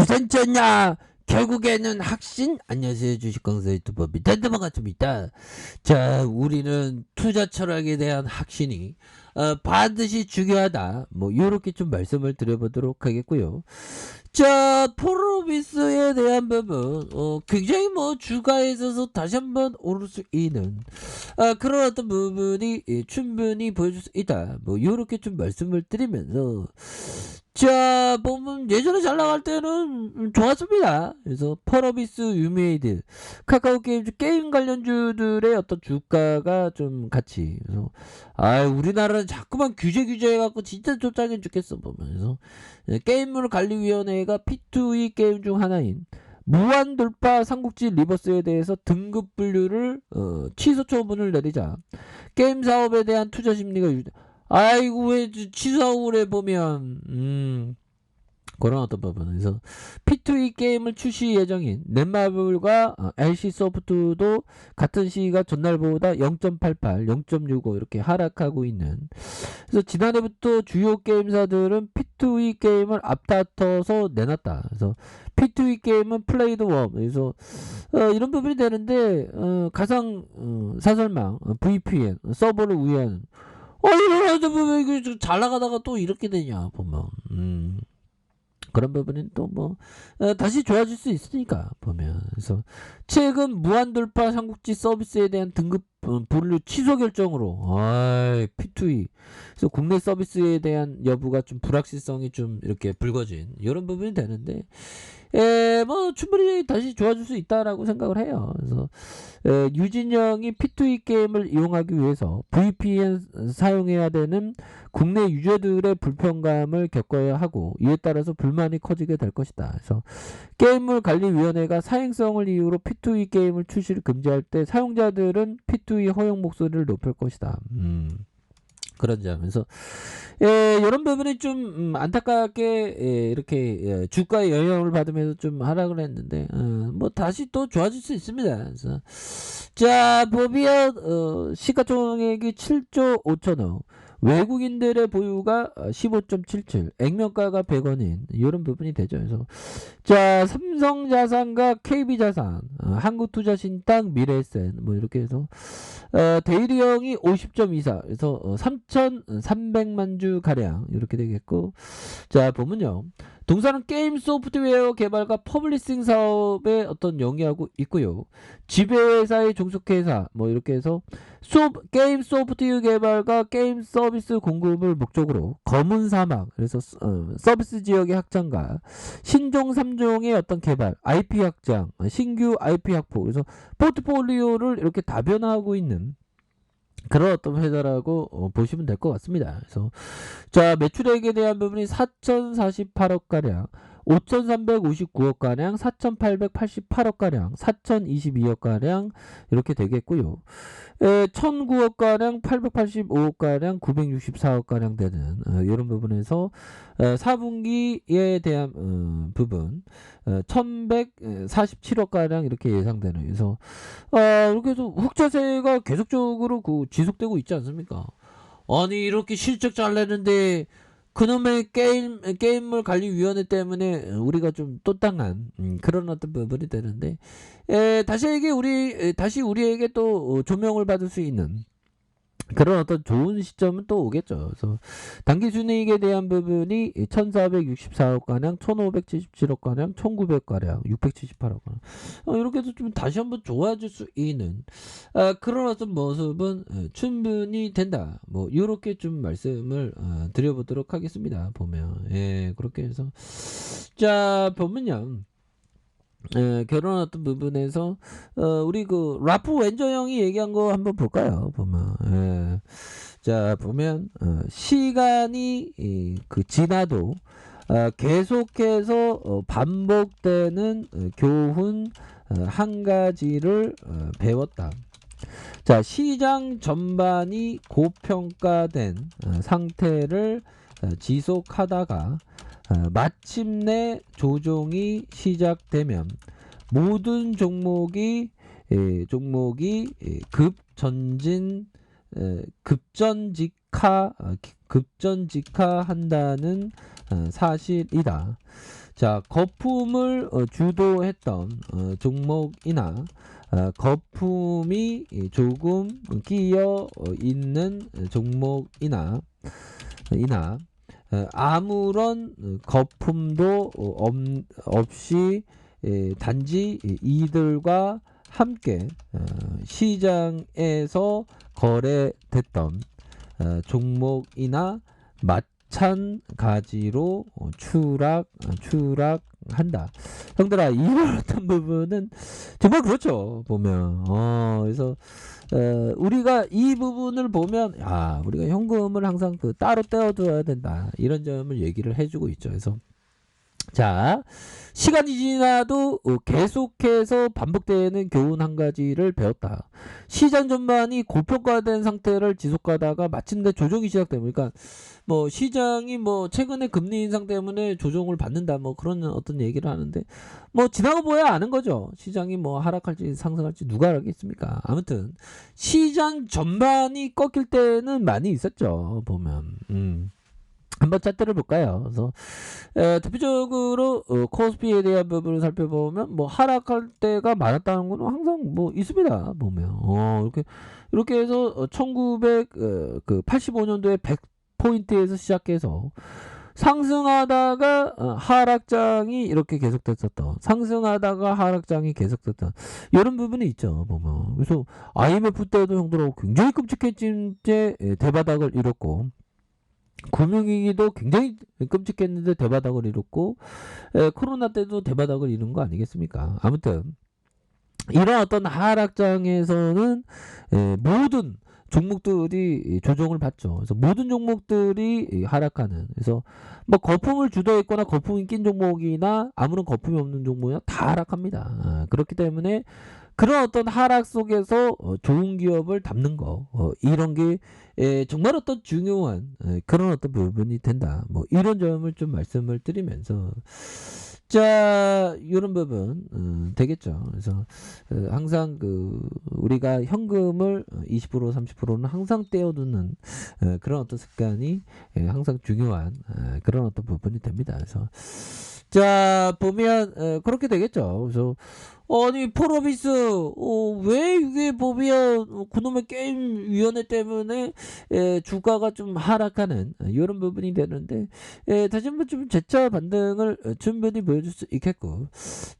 부산전야 결국에는 확신. 안녕하세요, 주식강사 유튜버 미탄도 반갑습니다. 자, 우리는 투자 철학에 대한 확신이 반드시 중요하다, 뭐 요렇게 좀 말씀을 드려보도록 하겠고요. 자, 포로비스에 대한 부분 굉장히 뭐 주가에 있어서 다시 한번 오를 수 있는 그런 어떤 부분이 충분히 보여줄 수 있다, 뭐 요렇게 좀 말씀을 드리면서, 자, 보면 예전에 잘 나갈 때는 좋았습니다. 그래서 펄어비스, 유메이드, 카카오 게임 관련주들의 어떤 주가가 좀 같이, 그래서 우리나라는 자꾸만 규제 해갖고 진짜 쫓아내 죽겠어 보면. 그래서 게임물 관리위원회가 P2E 게임 중 하나인 무한돌파 삼국지 리버스에 대해서 등급 분류를 취소 처분을 내리자 게임 사업에 대한 투자 심리가 아이고, 왜 취소하고 그래 보면 그런 어떤 부분에서 P2E 게임을 출시 예정인 넷마블과 LC 소프트도 같은 시기가 전날보다 0.88, 0.65 이렇게 하락하고 있는. 그래서 지난해부터 주요 게임사들은 P2E 게임을 앞다퉈서 내놨다. 그래서 P2E 게임은 플레이드 웜, 그래서 이런 부분이 되는데, 가상 사설망 VPN 서버를 위한 이러면서 보면 이거 잘 나가다가 또 이렇게 되냐 보면. 그런 부분은 또 뭐 다시 좋아질 수 있으니까 보면. 그래서 최근 무한돌파 삼국지 서비스에 대한 등급 분류 취소 결정으로 P2E, 그래서 국내 서비스에 대한 여부가 좀 불확실성이 좀 이렇게 불거진 이런 부분이 되는데, 뭐 충분히 다시 좋아질 수 있다라고 생각을 해요. 그래서 유진영이 P2E 게임을 이용하기 위해서 VPN 사용해야 되는 국내 유저들의 불편감을 겪어야 하고, 이에 따라서 불만이 커지게 될 것이다. 그래서 게임물 관리위원회가 사행성을 이유로 P2E 게임을 출시를 금지할 때 사용자들은 P2E 허용 목소리를 높일 것이다. 그런 점에서 이런 부분이 좀 안타깝게 이렇게 주가에 영향을 받으면서 좀 하락을 했는데, 뭐 다시 또 좋아질 수 있습니다. 그래서 자, 보면 시가총액이 7조 5천억, 외국인들의 보유가 15.77, 액면가가 100원인 이런 부분이 되죠. 그래서 자, 삼성자산과 KB자산, 한국투자신탁, 미래에셋 뭐 이렇게 해서 대일이형이 50.24, 그래서 3,300만 주 가량 이렇게 되겠고, 자 보면요, 동사는 게임 소프트웨어 개발과 퍼블리싱 사업에 어떤 영위하고 있고요. 지배회사의 종속회사 뭐 이렇게 해서 게임 소프트웨어 개발과 게임 서비스 공급을 목적으로 검은 사막, 그래서 서비스 지역의 확장과 신종 3종의 어떤 개발, IP 확장, 신규 IP 확보, 그래서 포트폴리오를 이렇게 다변화하고 있는 그런 어떤 회사라고 보시면 될 것 같습니다. 그래서 자, 매출액에 대한 부분이 4,048억 가량, 5,359억 가량, 4,888억 가량, 4,022억 가량 이렇게 되겠고요. 1,009억 가량, 885억 가량, 964억 가량 되는 이런 부분에서 4분기에 대한 부분 1,147억 가량 이렇게 예상되는. 그래서 이렇게 해서 흑자세가 계속적으로 지속되고 있지 않습니까? 아니, 이렇게 실적 잘 내는데 그놈의 게임물 관리위원회 때문에 우리가 좀 또땅한 그런 어떤 부분이 되는데, 다시 우리에게 또 조명을 받을 수 있는 그런 어떤 좋은 시점은 또 오겠죠. 그래서 당기순이익에 대한 부분이 1,464억 가량, 1,577억 가량, 1,900 가량, 678억 가량 이렇게 해서 좀 다시 한번 좋아질 수 있는 그런 어떤 모습은 충분히 된다, 뭐 이렇게 좀 말씀을 드려보도록 하겠습니다. 보면 그렇게 해서 자 보면요, 결혼 어떤 부분에서 우리 그 라프 웬저 형이 얘기한 거 한번 볼까요? 보면 자 보면 시간이 지나도 계속해서 반복되는 교훈 한 가지를 배웠다. 자, 시장 전반이 고평가된 상태를 지속하다가 마침내 조정이 시작되면 모든 종목이 급전직하한다는 사실이다. 자, 거품을 주도했던 종목이나 거품이 조금 끼어 있는 종목이나 아무런 거품도 없이 단지 이들과 함께 시장에서 거래됐던 종목이나 마찬가지로 추락한다. 형들아, 이런 어떤 부분은 정말 그렇죠. 보면 그래서 우리가 이 부분을 보면 우리가 현금을 항상 따로 떼어둬야 된다, 이런 점을 얘기를 해주고 있죠. 그래서 자, 시간이 지나도 계속해서 반복되는 교훈 한 가지를 배웠다. 시장 전반이 고평가된 상태를 지속하다가 마침내 조정이 시작됩니다. 그러니까 뭐 시장이 뭐 최근에 금리 인상 때문에 조정을 받는다, 뭐 그런 어떤 얘기를 하는데, 뭐 지나고 보야 아는 거죠. 시장이 뭐 하락할지 상승할지 누가 알겠습니까? 아무튼 시장 전반이 꺾일 때는 많이 있었죠. 보면 한번 차트를 볼까요? 그래서 대표적으로 코스피에 대한 부분을 살펴보면 뭐 하락할 때가 많았다는 건 항상 뭐 있습니다. 보면 이렇게 해서 1985년도에 100포인트에서 시작해서 상승하다가 하락장이 이렇게 계속됐었던, 상승하다가 하락장이 계속됐던 이런 부분이 있죠. 보면 그래서 IMF 때도 형들하고 굉장히 끔찍했지, 대바닥을 이뤘고, 금융위기도 굉장히 끔찍했는데 대바닥을 이뤘고, 코로나 때도 대바닥을 이룬 거 아니겠습니까? 아무튼 이런 어떤 하락장에서는 모든 종목들이 조정을 받죠. 그래서 모든 종목들이 하락하는, 그래서 뭐 거품을 주도했거나 거품이 낀 종목이나 아무런 거품이 없는 종목이나 다 하락합니다. 그렇기 때문에 그런 어떤 하락 속에서 좋은 기업을 담는 거, 이런 게 정말 어떤 중요한 그런 어떤 부분이 된다. 뭐 이런 점을 좀 말씀을 드리면서, 자, 이런 부분 되겠죠. 그래서 항상 우리가 현금을 20% 30%는 항상 떼어두는 그런 어떤 습관이 항상 중요한 그런 어떤 부분이 됩니다. 그래서 자, 보면 그렇게 되겠죠. 그래서 아니 포러비스 왜 이게 보면 그놈의 게임위원회 때문에 주가가 좀 하락하는 이런 부분이 되는데, 다시 한번 좀 재차 반등을 충분히 보여줄 수 있겠고,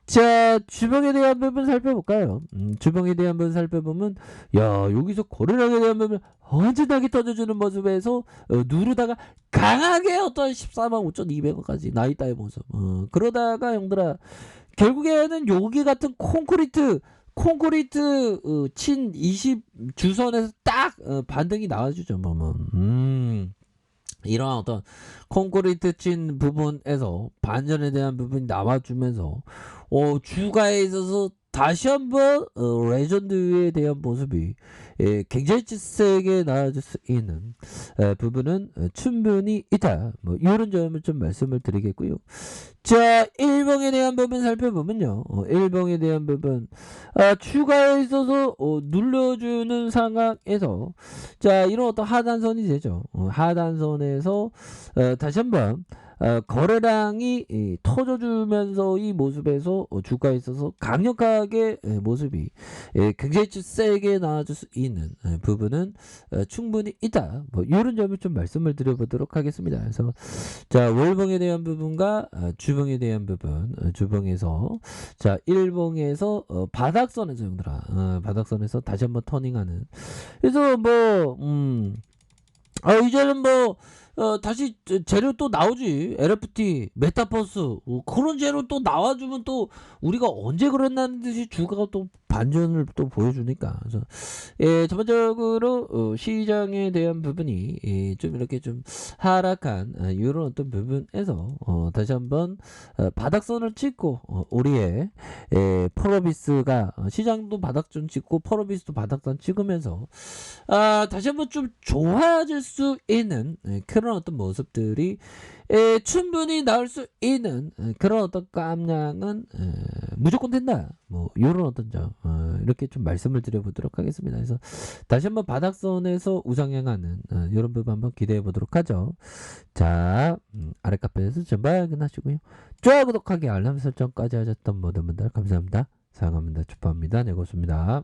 자, 주봉에 대한 부분 살펴볼까요? 주봉에 대한 부분 살펴보면 여기서 거래량에 대한 부분 언제나게 터져주는 모습에서 누르다가 강하게 어떤 14만 5,200원까지 나있다의 모습, 그러다가 형들아 결국에는 여기 같은 콘크리트 친 20 주선에서 딱 반등이 나와주죠. 보면 이런 어떤 콘크리트 친 부분에서 반전에 대한 부분이 나와주면서 주가에 있어서 다시 한번 레전드에 대한 모습이 굉장히 세게 나아질 수 있는 부분은 충분히 있다. 뭐 이런 점을 좀 말씀을 드리겠고요. 자, 일봉에 대한 부분 살펴보면요. 일봉에 대한 부분 추가에 있어서 눌러주는 상황에서, 자, 이런 어떤 하단선이 되죠. 하단선에서 다시 한번 거래량이 터져주면서 이 모습에서 주가에 있어서 강력하게 모습이 굉장히 세게 나와줄 수 있는 부분은 충분히 있다. 뭐 이런 점을 좀 말씀을 드려보도록 하겠습니다. 그래서 자, 월봉에 대한 부분과 주봉에 대한 부분, 주봉에서 자, 일봉에서 바닥선에서 형들아, 바닥선에서 다시 한번 터닝하는, 그래서 뭐 이제는 뭐 다시 재료 또 나오지. NFT, 메타버스, 그런 재료 또 나와주면 또 우리가 언제 그랬나는 듯이 주가가 또 반전을 또 보여주니까. 그래서 전반적으로 시장에 대한 부분이 좀 이렇게 좀 하락한 이런 어떤 부분에서 다시 한번 바닥선을 찍고 우리의 펄어비스가 시장도 바닥선 찍고 펄어비스도 바닥선 찍으면서 다시 한번 좀 좋아질 수 있는 그런 그런 어떤 모습들이 충분히 나올 수 있는 그런 어떤 깜냥은 무조건 된다. 뭐 요런 어떤 점 이렇게 좀 말씀을 드려보도록 하겠습니다. 그래서 다시 한번 바닥선에서 우상향하는 이런 부분 한번 기대해 보도록 하죠. 자, 아래 카페에서 전부 확인하시고요. 좋아요, 구독하기, 알람 설정까지 하셨던 모든 분들 감사합니다. 사랑합니다. 축복합니다. 네, 고맙습니다.